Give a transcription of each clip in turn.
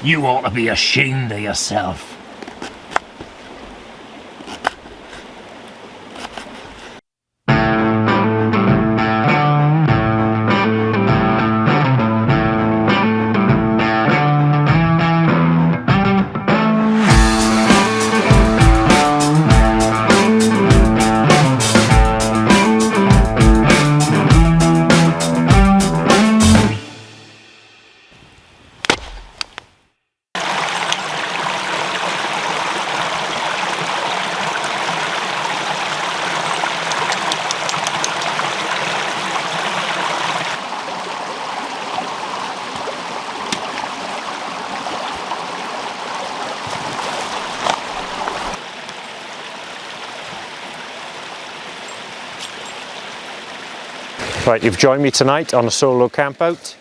You ought to be ashamed of yourself. Right, you've joined me tonight on a solo camp out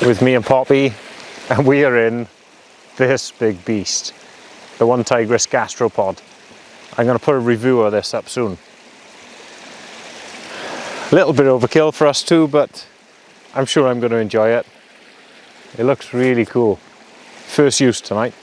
with me and Poppy, and we are in this big beast, the Onetigris Gastropod. I'm going to put a review of this up soon. A little bit overkill for us too, but I'm sure I'm going to enjoy it. It looks really cool. First use tonight.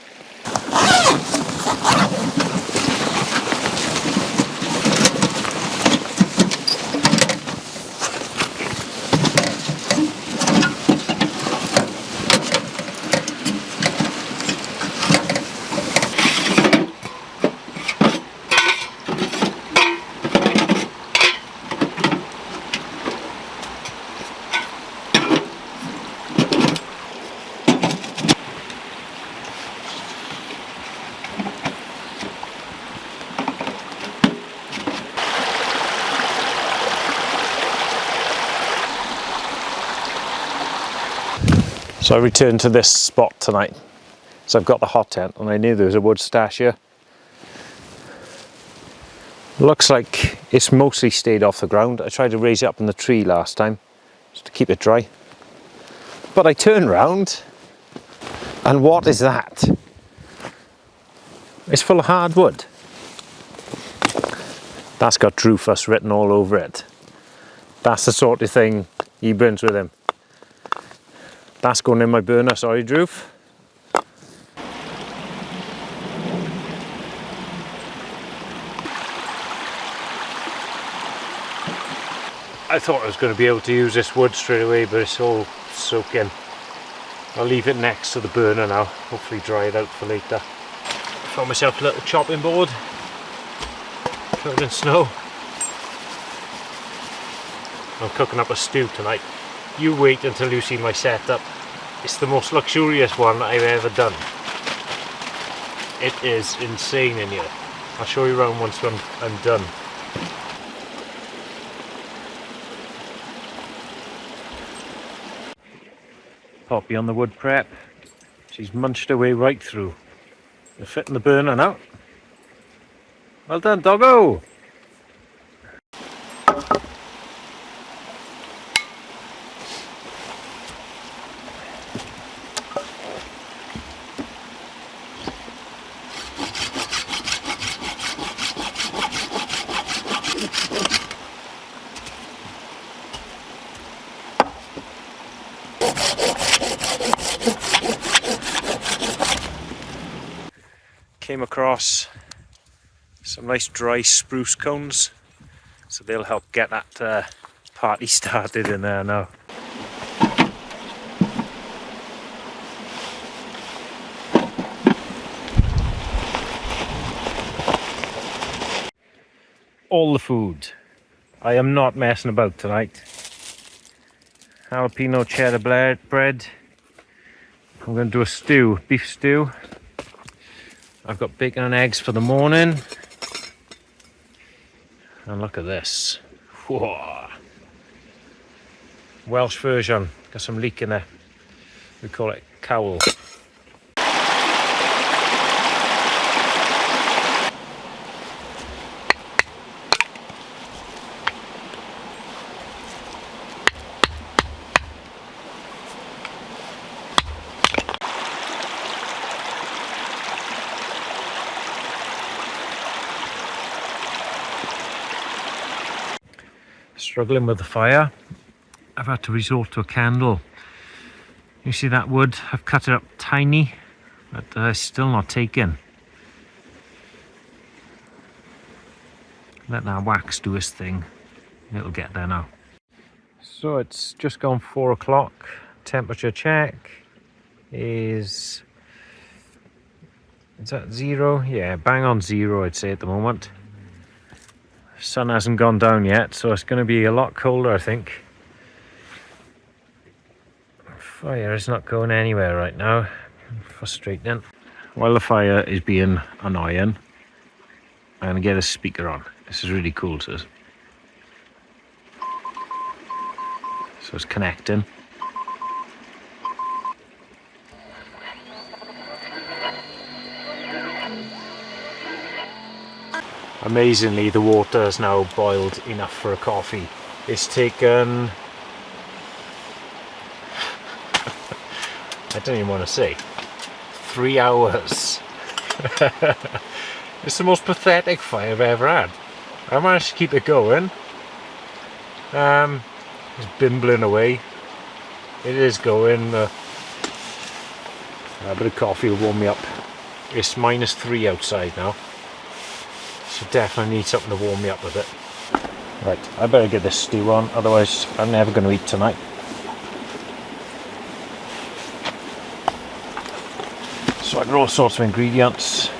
So I returned to this spot tonight. So I've got the hot tent and I knew there was a wood stash here. Looks like it's mostly stayed off the ground. I tried to raise it up in the tree last time just to keep it dry. But I turned round and what is that? It's full of hardwood. That's got Drufus written all over it. That's the sort of thing he burns with him. That's going in my burner, sorry Droof. I thought I was going to be able to use this wood straight away, but it's all soaking. I'll leave it next to the burner now, hopefully dry it out for later. Found myself a little chopping board, covered in snow. I'm cooking up a stew tonight. You wait until you see my setup. It's the most luxurious one I've ever done. It is insane in here. I'll show you around once I'm done. Poppy on the wood prep. She's munched her way right through. You're fitting the burner now. Well done, doggo! Came across some nice dry spruce cones, so they'll help get that party started in there now. All the food. I am not messing about tonight. Jalapeno cheddar bread. I'm going to do a stew, beef stew. I've got bacon and eggs for the morning. And look at this. Whoa. Welsh version. Got some leek in there. We call it cawl. Struggling with the fire. I've had to resort to a candle. You see that wood? I've cut it up tiny, but it's still not taken. Let that wax do its thing. It'll get there now. So it's just gone 4 o'clock. Temperature check is that 0? Yeah, bang on 0 I'd say at the moment. Sun hasn't gone down yet, so it's going to be a lot colder, I think. Fire is not going anywhere right now. Frustrating. While the fire is being annoying, I'm going to get a speaker on. This is really cool, so it's connecting. Amazingly, the water is now boiled enough for a coffee. It's taken, I don't even want to say, 3 hours. It's the most pathetic fire I've ever had. I managed to keep it going. It's bimbling away. It is going. A bit of coffee will warm me up. It's -3 outside now. So definitely need something to warm me up a bit. Right, I better get this stew on, otherwise I'm never going to eat tonight. So I got all sorts of ingredients.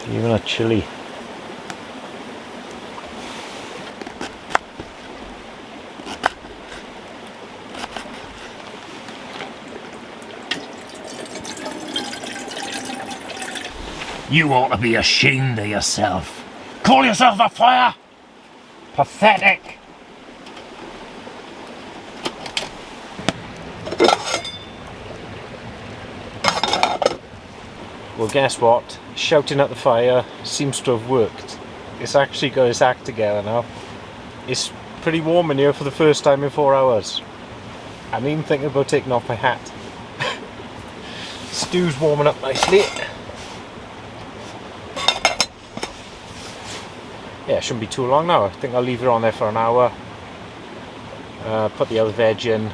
Even a chili. You ought to be ashamed of yourself. Call yourself a fire? Pathetic. Well, guess what? Shouting at the fire seems to have worked. It's actually got its act together now. It's pretty warm in here for the first time in 4 hours. I'm even thinking about taking off my hat. Stew's warming up nicely. Yeah, it shouldn't be too long now. I think I'll leave it on there for an hour. Put the other veg in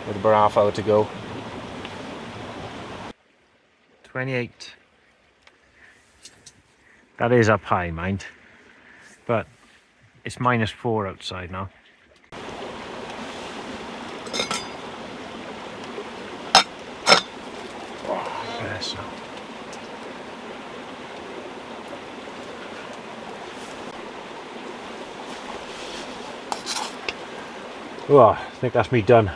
with about half hour to go. 28. That is up high, mind. But it's -4 outside now. Oh, yes. Oh, I think that's me done.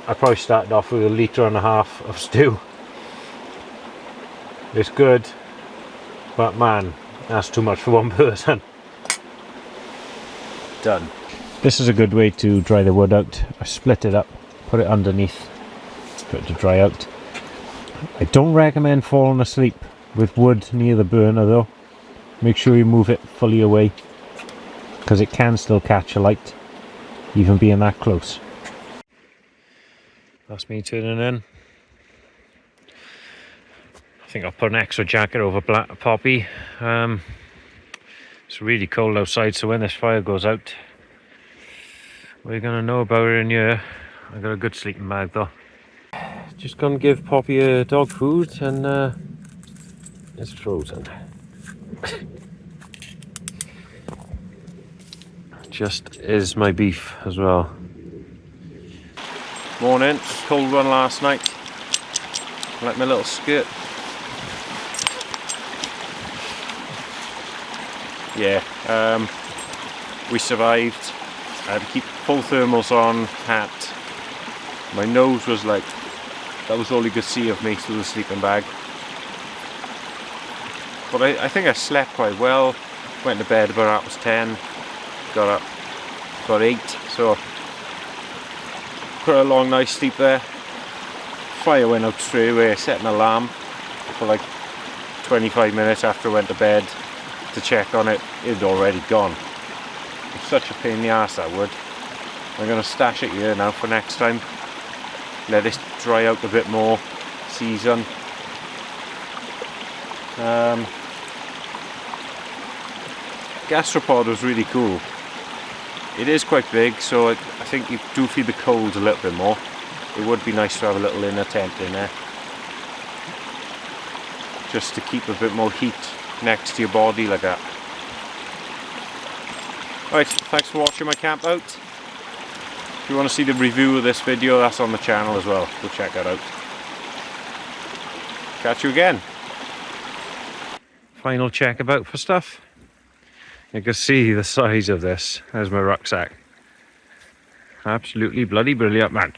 I probably started off with 1.5 litres of stew. It's good, but man, that's too much for one person. Done. This is a good way to dry the wood out. I split it up, put it underneath for it to dry out. I don't recommend falling asleep with wood near the burner though. Make sure you move it fully away, because it can still catch a light, even being that close. That's me turning in. I think I'll put an extra jacket over Poppy. It's really cold outside, so when this fire goes out, we're gonna know about it in here. I got a good sleeping bag though. Just gonna give Poppy a dog food, and it's frozen. Just is my beef as well. Morning, cold one last night. Like my little skirt. Yeah, we survived. I had to keep full thermals on, hat. My nose was like, that was all you could see of me through the sleeping bag. But I think I slept quite well. Went to bed about 10. Got up about 8. So quite a long night's sleep there. Fire went out straight away. I set an alarm for like 25 minutes after I went to bed to check on it. It had already gone. It's such a pain in the arse, that wood. I'm going to stash it here now for next time. Let this dry out a bit more, season. Gastropod was really cool. It is quite big, so I think you do feel the cold a little bit more. It would be nice to have a little inner tent in there, just to keep a bit more heat next to your body like that. Right, thanks for watching my camp out. If you want to see the review of this video, that's on the channel as well. Go check that out. Catch you again. Final check about for stuff. You can see the size of this. There's my rucksack. Absolutely bloody brilliant, man.